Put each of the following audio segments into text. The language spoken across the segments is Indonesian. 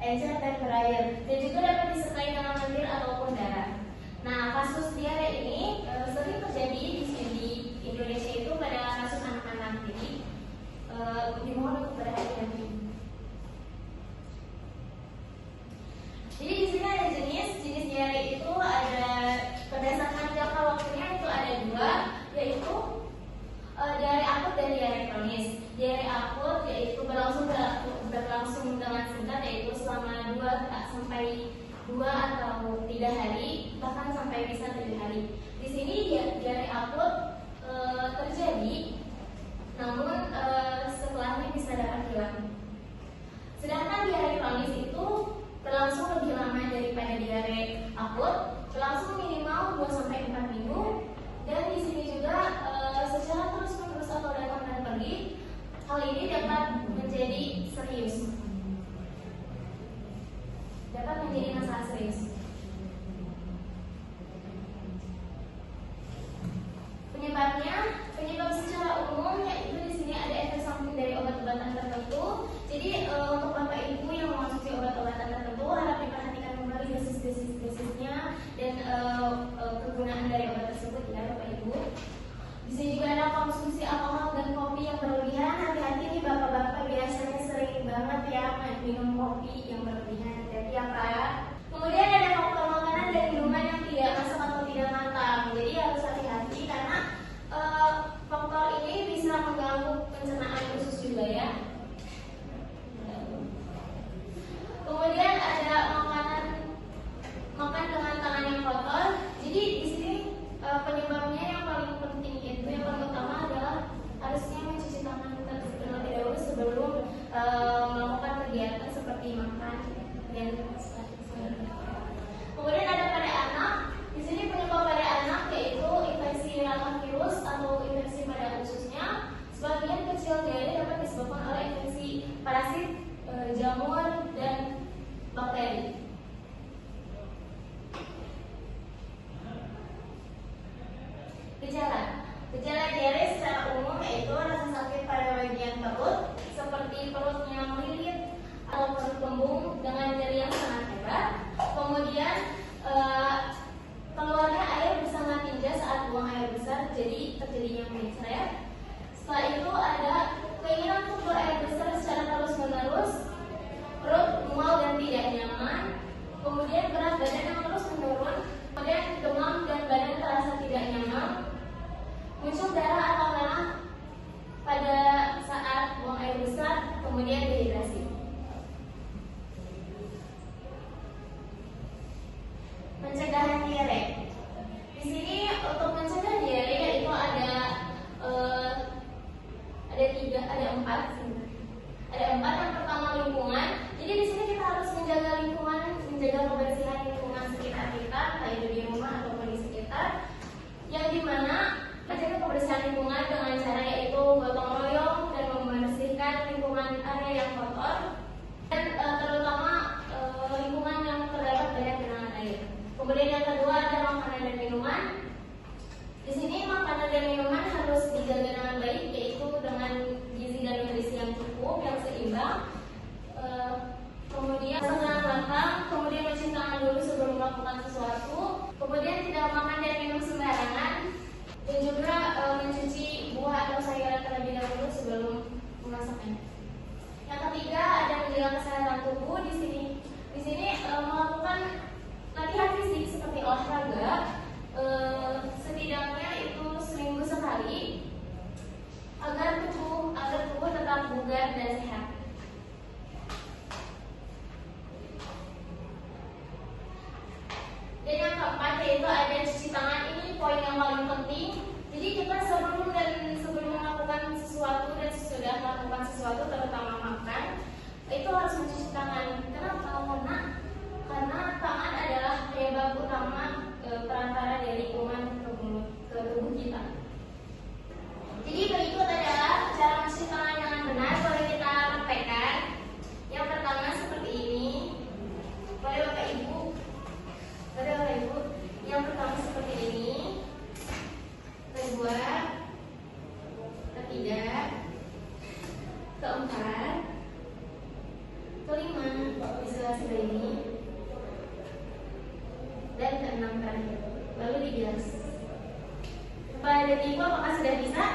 encer, dan berair, dan juga dapat disertai dengan lendir ataupun darah. Nah, kasus diare ini sering terjadi di Indonesia itu pada kasus anak-anak. Jadi dimohon untuk berhati-hati. Jadi di sini ada jenis diare itu ada berdasarkan jangka waktunya itu ada dua, yaitu diare akut dan diare kronis. Diare akut yaitu berlangsung dengan singkat, yaitu selama 2 atau 3 hari, bahkan sampai bisa 7 hari. Di sini diare akut terjadi, namun setelahnya bisa dapat hilang. Sedangkan diare kronis itu berlangsung lebih lama daripada diare akut, berlangsung minimal 2-4 minggu, dan di sini juga secara terus-menerus atau datang dan pergi. Hal ini dapat menjadi serius, dapat menjadi masalah serius. Penyebab secara umum yaitu di sini ada efek samping dari obat-obatan tertentu. Jadi untuk Bapak Ibu yang mengonsumsi obat-obatan tertentu harap diperhatikan kembali dosis-dosisnya dan kegunaan dari obat tersebut ya Bapak Ibu. Di sini juga ada konsumsi alkohol dan kopi yang berlebihan. Hati-hati nih Bapak-bapak, biasanya sering banget ya minum kopi yang berlebihan. Hati-hati ya Pak. Kemudian ada faktor makanan dan minuman yang tidak masak atau tidak matang. Jadi harus hati-hati karena faktor ini bisa mengganggu pencernaan usus juga ya. Kemudian ada makan dengan tangan yang kotor. Jadi di sini penyebabnya yang paling penting itu yang paling utama adalah harusnya mencuci tangan terlebih dahulu sebelum melakukan kegiatan seperti makan dan kemudian ada pada anak. Di sini penyebab pada anak yaitu infeksi viral virus atau infeksi pada ususnya. Sebagian kecil diare dapat disebabkan oleh infeksi parasit, jamur, dan bakteri. Gejala diare secara umum yaitu rasa sakit pada bagian perut seperti perutnya melilit atau perut kembung dengan nyeri yang sangat hebat. Kemudian keluarnya air bersama tinja saat buang air besar, jadi terjadinya mencret. Setelah itu ada keinginan untuk buang air besar secara terus-menerus, perut mual dan tidak nyaman, kemudian berat badan yang terus menurun, kemudian demam dan badan terasa tidak nyaman, muncul darah atau nanah pada saat buang air besar, kemudian dehidrasi. Pencegahan diare. Di sini untuk mencegah diare yaitu ada 4. Ada 4. Yang pertama lingkungan. Jadi di sini kita harus menjaga lingkungan, menjaga kebersihan lingkungan sekitar kita, entah itu di rumah ataupun di sekitar. Yang dimana menjaga kebersihan lingkungan dengan cara yaitu gotong royong dan membersihkan lingkungan area yang kotor dan terutama lingkungan yang terdapat banyak genangan air. Kemudian yang kedua ada makanan dan minuman. Di sini makanan dan minuman harus dijaga dengan baik, yaitu dengan gizi dan nutrisi yang cukup, yang seimbang. Kemudian dengan matang, kemudian mencuci tangan dulu sebelum melakukan sesuatu. Kemudian tidak makan dan minum sembarangan, dan juga mencuci buah atau sayuran terlebih dahulu sebelum memasaknya. Yang ketiga ada menjaga kesehatan tubuh. Di sini melakukan latihan fisik seperti olahraga setidaknya itu seminggu sekali agar tubuh tetap bugar dan sehat. Dan yang keempat yaitu ada cuci tangan. Ini poin yang paling penting. Jadi kita sebelum melakukan sesuatu dan sesudah melakukan sesuatu, terutama makan, itu harus mencuci tangan. Kenapa? Karena tangan adalah penyebab utama perantara dari kuman ke tubuh kita. Jadi berikut adalah cara mencuci tangan dengan benar. Boleh kita praktekkan. Yang pertama seperti ini. Boleh Bapak Ibu. Yang pertama seperti ini. Kedua, ketiga, keempat, kelima, di sela-sela ini. Dan keenam terakhir, lalu dibilas. Pada detik apakah sudah bisa?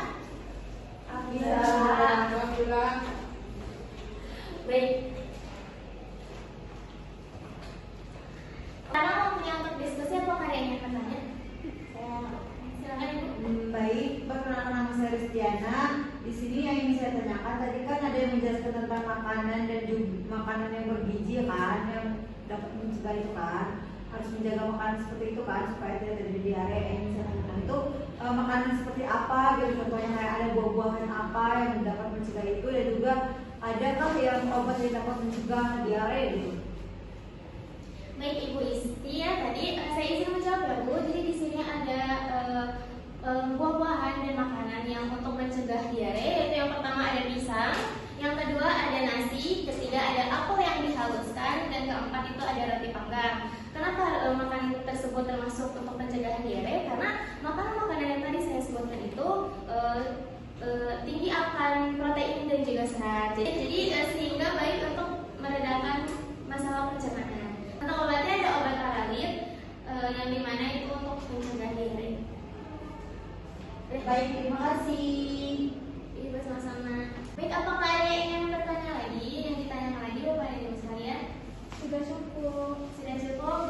Bisa. Alhamdulillah. Baik. Karena waktunya untuk diskusi, apakah ada yang ingin bertanya? Silakan Ibu. Baik, perkenalkan nama saya Ristiana. Di sini yang ingin saya tanyakan tadi kan ada yang menjelaskan tentang makanan dan juga makanan yang bergizi kan, yang dapat mencegah itu kan, harus menjaga makanan seperti itu kan supaya tidak terjadi diare. Yang saya tanyakan itu makanan seperti apa gitu, contohnya kayak ada buah-buahan apa yang dapat mencegah itu, dan juga adakah yang obat yang dapat mencegah diare gitu. Baik Ibu Isti, ya tadi saya izin menjawab ya Bu. Jadi di sini ada buah-buahan dan makanan yang untuk mencegah diare, yaitu yang pertama ada pisang, yang kedua ada nasi, ketiga ada apel yang dihaluskan, dan keempat itu ada roti panggang. Kenapa makanan tersebut termasuk untuk pencegahan diare? Karena makanan-makanan yang tadi saya sebutkan itu tinggi akan protein dan juga serat. Jadi sehingga baik untuk meredakan masalah pencernaan. Untuk obatnya ada obat paralit yang dimana itu untuk mencegah diare. Baik, terima kasih. Ibu sama-sama. Baik, apakah ada yang ingin bertanya lagi? Yang ditanyakan lagi Bapak dan Ibu sekalian? Sudah cukup. Sudah cukup.